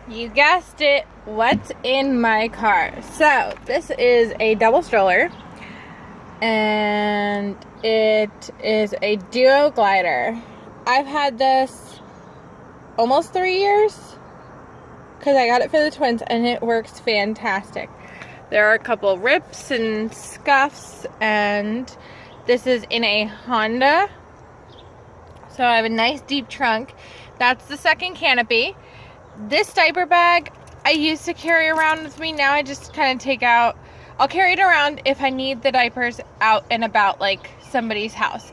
You guessed it, what's in my car? So, this is a double stroller, and it is a duo glider. I've had this almost 3 years, because I got it for the twins, and it works fantastic. There are a couple rips and scuffs, and this is in a Honda. So I have a nice deep trunk. That's the second canopy. This diaper bag I used to carry around with me. Now I just kind of take out. I'll carry it around if I need the diapers out and about, like somebody's house.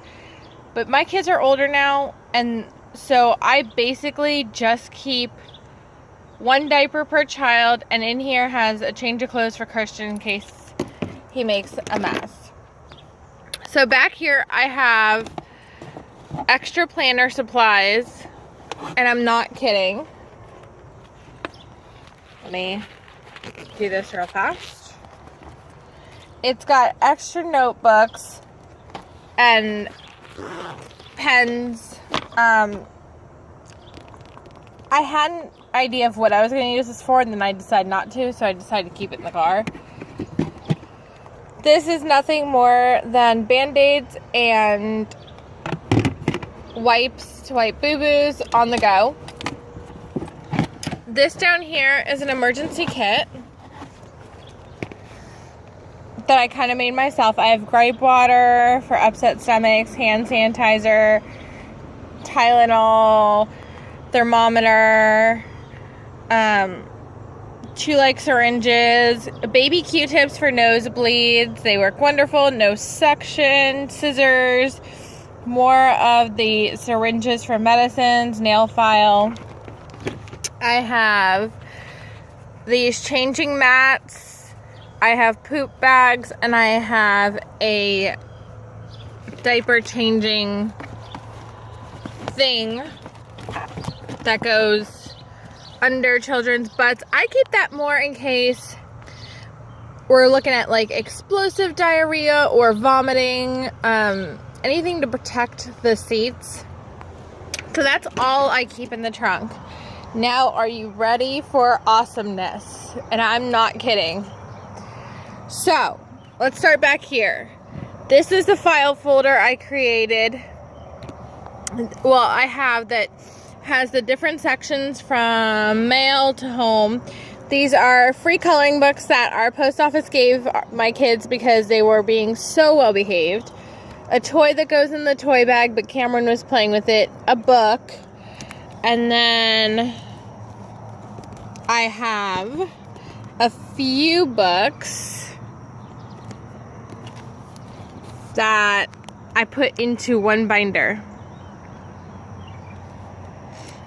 But my kids are older now, and so I basically just keep one diaper per child, and in here has a change of clothes for Christian in case he makes a mess. So back here I have extra planner supplies, and I'm not kidding. Let me do this real fast. It's got extra notebooks and pens. I had an idea of what I was going to use this for, and then I decided not to, so I decided to keep it in the car. This is nothing more than Band-Aids and wipes to wipe boo-boos on the go. This down here is an emergency kit that I kind of made myself. I have gripe water for upset stomachs, hand sanitizer, Tylenol, thermometer, 2 syringes, baby Q-tips for nosebleeds. They work wonderful. No suction, scissors, more of the syringes for medicines, nail file. I have these changing mats. I have poop bags, and I have a diaper changing thing that goes under children's butts. I keep that more in case we're looking at explosive diarrhea or vomiting, anything to protect the seats. So that's all I keep in the trunk. Now, are you ready for awesomeness? And I'm not kidding. So, let's start back here. This is the file folder I created. Well, I have that has the different sections from mail to home. These are free coloring books that our post office gave my kids because they were being so well behaved. A toy that goes in the toy bag, but Cameron was playing with it. A book. And then I have a few books that I put into one binder.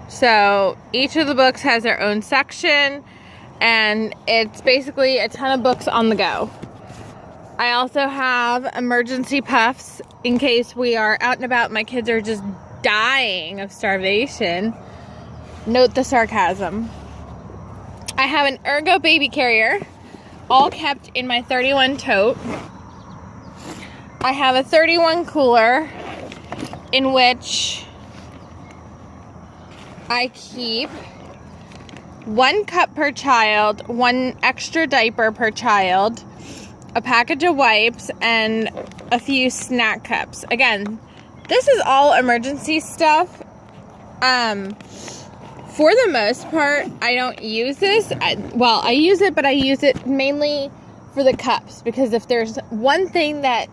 So each of the books has their own section, and it's basically a ton of books on the go. I also have emergency puffs in case we are out and about. My kids are just dying of starvation. Note the sarcasm. I have an Ergo baby carrier, all kept in my 31 tote. I have a 31 cooler in which I keep 1 cup per child, 1 extra diaper per child, a package of wipes, and a few snack cups. Again, this is all emergency stuff. For the most part, I don't use this. I use it, but I use it mainly for the cups, because if there's one thing that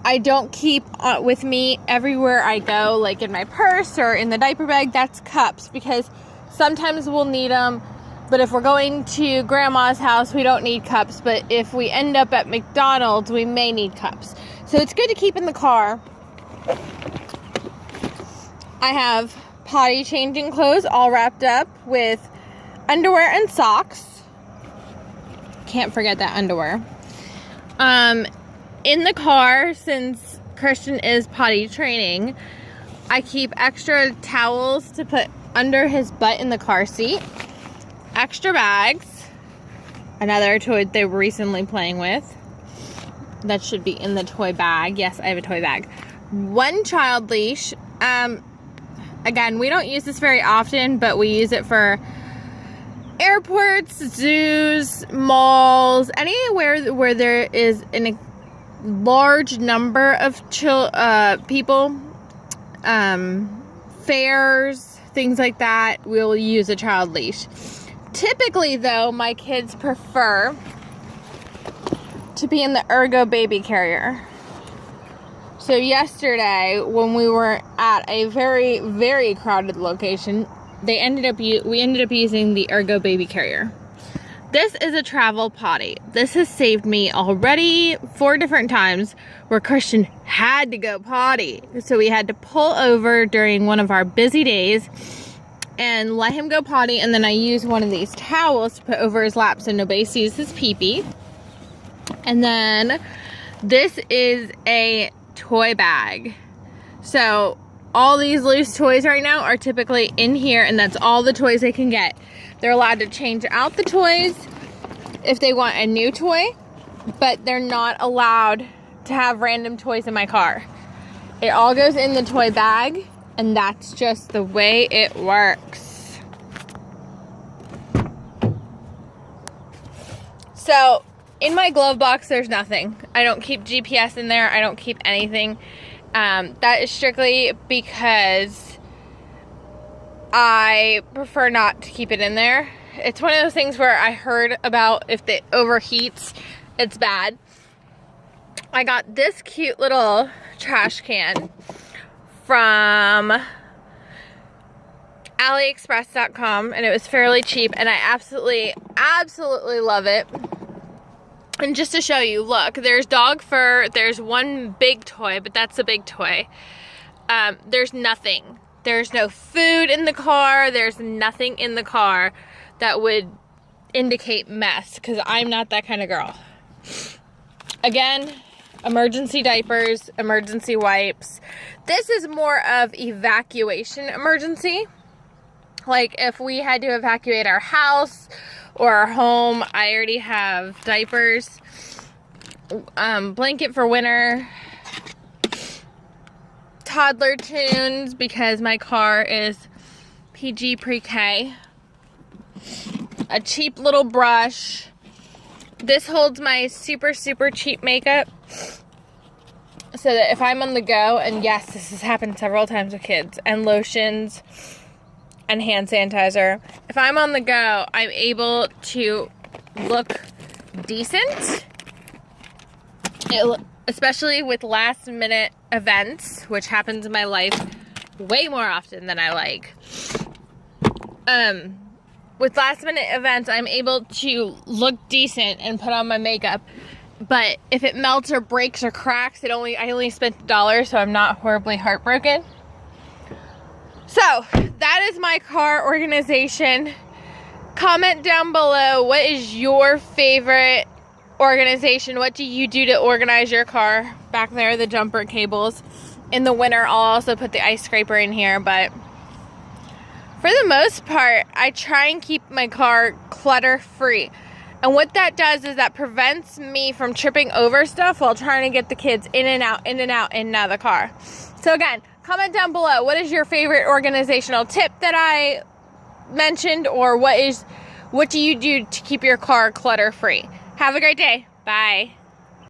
I don't keep with me everywhere I go, like in my purse or in the diaper bag, that's cups, because sometimes we'll need them, but if we're going to grandma's house, we don't need cups, but if we end up at McDonald's, we may need cups. So it's good to keep in the car. I have potty changing clothes all wrapped up with underwear and socks. Can't forget that underwear. In the car, since Christian is potty training, I keep extra towels to put under his butt in the car seat. Extra bags. Another toy they were recently playing with. That should be in the toy bag. Yes, I have a toy bag. 1 child leash. Again, we don't use this very often, but we use it for airports, zoos, malls, anywhere where there is a large number of people, fairs, things like that, we'll use a child leash. Typically, though, my kids prefer to be in the Ergo baby carrier. So yesterday, when we were at a very, very crowded location, we ended up using the Ergo baby carrier. This is a travel potty. This has saved me already 4 different times where Christian had to go potty. So we had to pull over during one of our busy days and let him go potty, and then I use one of these towels to put over his lap so nobody sees his pee-pee. And then this is a toy bag. So all these loose toys right now are typically in here, and that's all the toys they can get. They're allowed to change out the toys if they want a new toy, but they're not allowed to have random toys in my car. It all goes in the toy bag, and that's just the way it works. So in my glove box, there's nothing. I don't keep GPS in there. I don't keep anything. That is strictly because I prefer not to keep it in there. It's one of those things where I heard about if it overheats, it's bad. I got this cute little trash can from AliExpress.com, and it was fairly cheap, and I absolutely love it. And just to show you, look, there's dog fur, there's one big toy, but that's a big toy. There's nothing. There's no food in the car, there's nothing in the car that would indicate mess, because I'm not that kind of girl. Again, emergency diapers, emergency wipes. This is more of evacuation emergency. Like if we had to evacuate our house or our home, I already have diapers, blanket for winter, toddler tunes because my car is PG pre-K, a cheap little brush. This holds my super cheap makeup so that if I'm on the go, and yes, this has happened several times with kids, and lotions and hand sanitizer. If I'm on the go, I'm able to look decent, especially with last minute events, which happens in my life way more often than I like. With last minute events, I'm able to look decent and put on my makeup. But if it melts or breaks or cracks, I only spent $1, so I'm not horribly heartbroken. So that is my car organization. Comment down below, what is your favorite organization? What do you do to organize your car? Back there, the jumper cables. In the winter, I'll also put the ice scraper in here, but for the most part, I try and keep my car clutter-free. And what that does is that prevents me from tripping over stuff while trying to get the kids in and out of the car. So again, comment down below, what is your favorite organizational tip that I mentioned, or what do you do to keep your car clutter-free? Have a great day. Bye.